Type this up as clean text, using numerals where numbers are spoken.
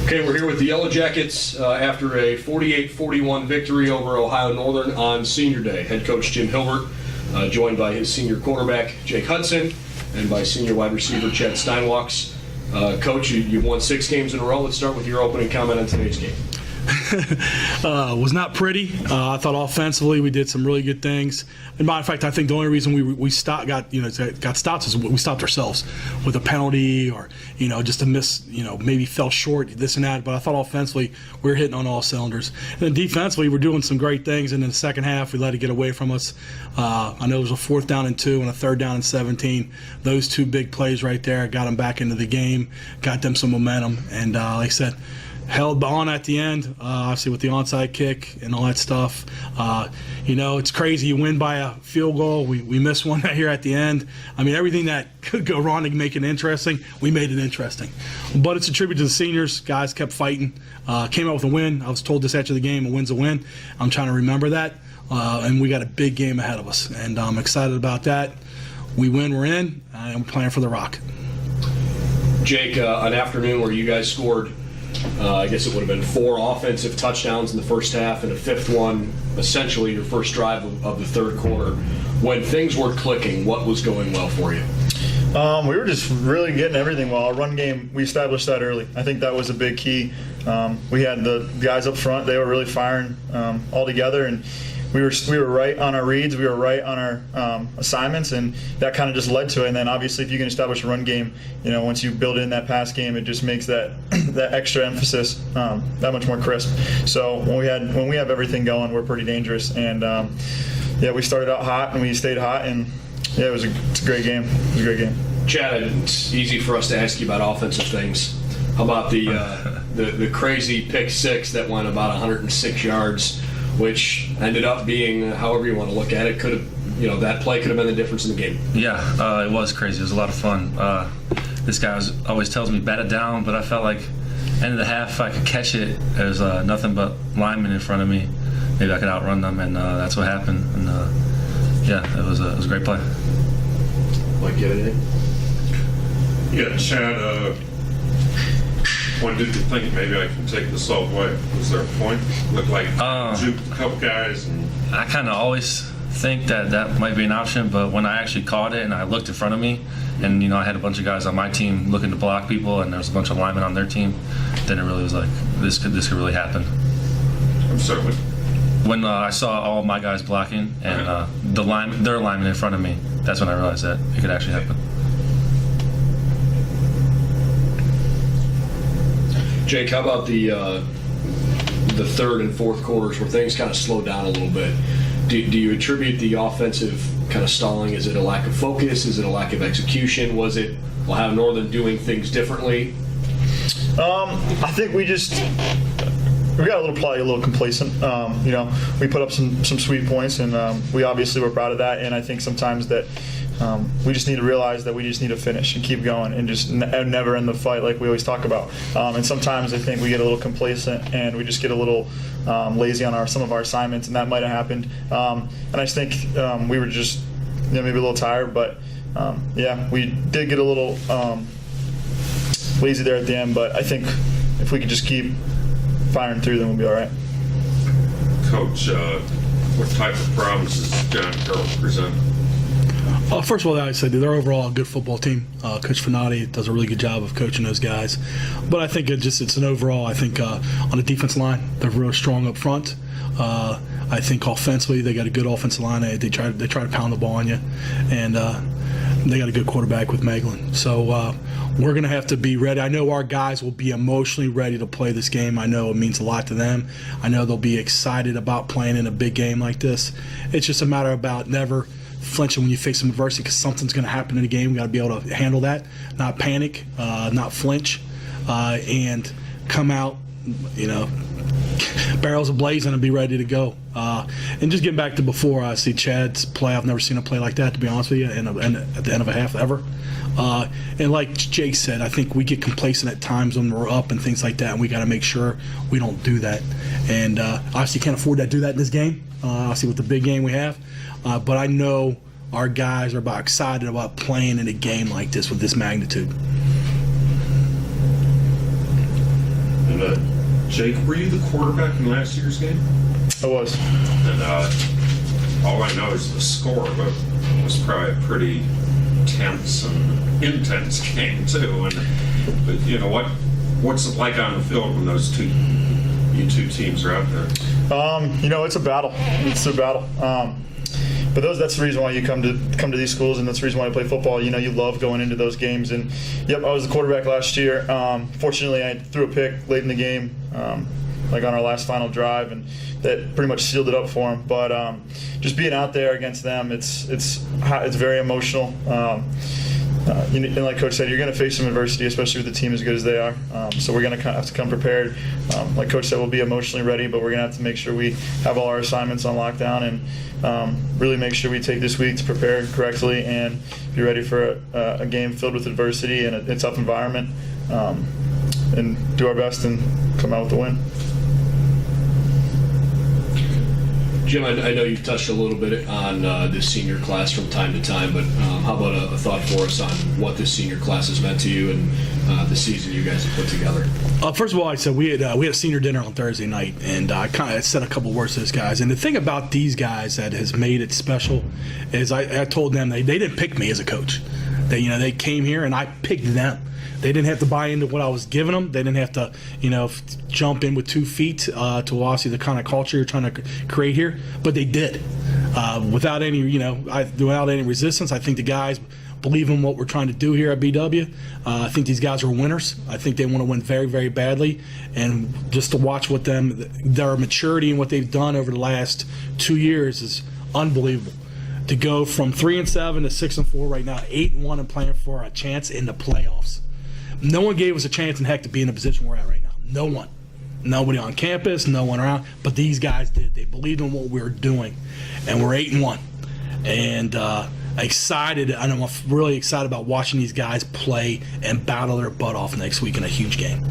Okay, we're here with the Yellow Jackets after a 48-41 victory over Ohio Northern on Senior Day. Head coach Jim Hilvert, joined by his senior quarterback Jake Hudson and by senior wide receiver Chad Steinwachs. Coach, you've won 6 games in a row. Let's start with your opening comment on today's game. Was not pretty. I thought offensively we did some really good things. As a matter of fact, I think the only reason we got stopped is we stopped ourselves with a penalty or just a miss. Maybe fell short, this and that. But I thought offensively we were hitting on all cylinders. And then defensively we're doing some great things. And in the second half we let it get away from us. I know there was a 4th down and 2 and a 3rd down and 17. Those 2 big plays right there got them back into the game, got them some momentum, and like I said, held on at the end, obviously with the onside kick and all that stuff. It's crazy. You win by a field goal. We missed one here at the end. I mean, everything that could go wrong to make it interesting, we made it interesting. But it's a tribute to the seniors. Guys kept fighting. Came out with a win. I was told this after the game, a win's a win. I'm trying to remember that. And we got a big game ahead of us. And I'm excited about that. We win, we're in, and we're playing for the Rock. Jake, an afternoon where you guys scored I guess it would have been 4 offensive touchdowns in the first half and a 5th one, essentially your first drive of the 3rd quarter. When things were clicking, what was going well for you? We were just really getting everything well. Our run game, we established that early. I think that was a big key. We had the guys up front. They were really firing all together, and we were right on our reads. We were right on our assignments, and that kind of just led to it. And then obviously if you can establish a run game, once you build in that pass game, it just makes that that extra emphasis that much more crisp. So when we have everything going, we're pretty dangerous. And we started out hot and we stayed hot, and it's a great game. It was a great game. Chad, it's easy for us to ask you about offensive things. How about the crazy pick 6 that went about 106 yards? Which ended up being, however you want to look at it, could have, that play could have been the difference in the game. Yeah, it was crazy. It was a lot of fun. This guy always tells me bat it down, but I felt like end of the half, if I could catch it, there's nothing but linemen in front of me. Maybe I could outrun them, and that's what happened. And it was a great play. Mike, you have anything? Yeah, Chad. When did you think maybe I can take this all the way? Was there a point? Looked like juke a couple guys. I kind of always think that might be an option, but when I actually caught it and I looked in front of me, and I had a bunch of guys on my team looking to block people, and there was a bunch of linemen on their team, then it really was like this could really happen. I'm sorry. When I saw all my guys blocking and their linemen in front of me, that's when I realized that it could actually happen. Jake, how about the 3rd and 4th quarters where things kind of slowed down a little bit? Do you attribute the offensive kind of stalling? Is it a lack of focus? Is it a lack of execution? Was it Ohio Northern doing things differently? I think we got probably a little complacent. We put up some sweet points, and we obviously were proud of that. And I think sometimes that we just need to realize that we just need to finish and keep going and just never end the fight like we always talk about. And sometimes I think we get a little complacent and we just get a little lazy on some of our assignments, and that might have happened. And I just think we were just maybe a little tired, but we did get a little lazy there at the end. But I think if we could just keep firing through, then we'll be all right. Coach, what type of problems does John Carroll present? First of all, I said they're overall a good football team. Coach Finati does a really good job of coaching those guys. But I think it's an overall. I think on the defense line, they're really strong up front. I think offensively, they got a good offensive line. They try to pound the ball on you, and they got a good quarterback with Meglin. So we're going to have to be ready. I know our guys will be emotionally ready to play this game. I know it means a lot to them. I know they'll be excited about playing in a big game like this. It's just a matter about never flinching when you face some adversity, because something's going to happen in the game. We got to be able to handle that, not panic, not flinch, and come out, barrels ablazing and be ready to go. And just getting back to before, I see Chad's play. I've never seen a play like that, to be honest with you, and at the end of a half ever. And like Jake said, I think we get complacent at times when we're up and things like that, and we got to make sure we don't do that. And obviously can't afford to do that in this game, obviously with the big game we have. But I know our guys are excited about playing in a game like this with this magnitude. And Jake, were you the quarterback in last year's game? I was. And all I know is the score, but it was probably a pretty tense and intense game too. But you know what's it like on the field when you two teams are out there? It's a battle. It's a battle. But that's the reason why you come to these schools, and that's the reason why I play football. You love going into those games. And yep, I was the quarterback last year. Fortunately, I threw a pick late in the game, like on our last final drive, and that pretty much sealed it up for him. But just being out there against them, it's very emotional. And like Coach said, you're going to face some adversity, especially with the team as good as they are. So we're going to have to come prepared. Like Coach said, we'll be emotionally ready, but we're going to have to make sure we have all our assignments on lockdown and really make sure we take this week to prepare correctly and be ready for a game filled with adversity and a tough environment, and do our best and come out with a win. Jim, I know you've touched a little bit on this senior class from time to time, but how about a thought for us on what this senior class has meant to you and the season you guys have put together? First of all, I said we had a senior dinner on Thursday night, and I kind of said a couple words to those guys. And the thing about these guys that has made it special is I told them they didn't pick me as a coach. They came here and I picked them. They didn't have to buy into what I was giving them. They didn't have to, jump in with 2 feet to obviously the kind of culture you're trying to create here. But they did, without any, without any resistance. I think the guys believe in what we're trying to do here at BW. I think these guys are winners. I think they want to win very, very badly. And just to watch their maturity and what they've done over the last 2 years is unbelievable. To go from 3-7 to 6-4 right now, 8-1, and playing for a chance in the playoffs. No one gave us a chance in heck to be in the position we're at right now. No one. Nobody on campus, no one around. But these guys did. They believed in what we were doing. And we're 8-1. And excited. I'm really excited about watching these guys play and battle their butt off next week in a huge game.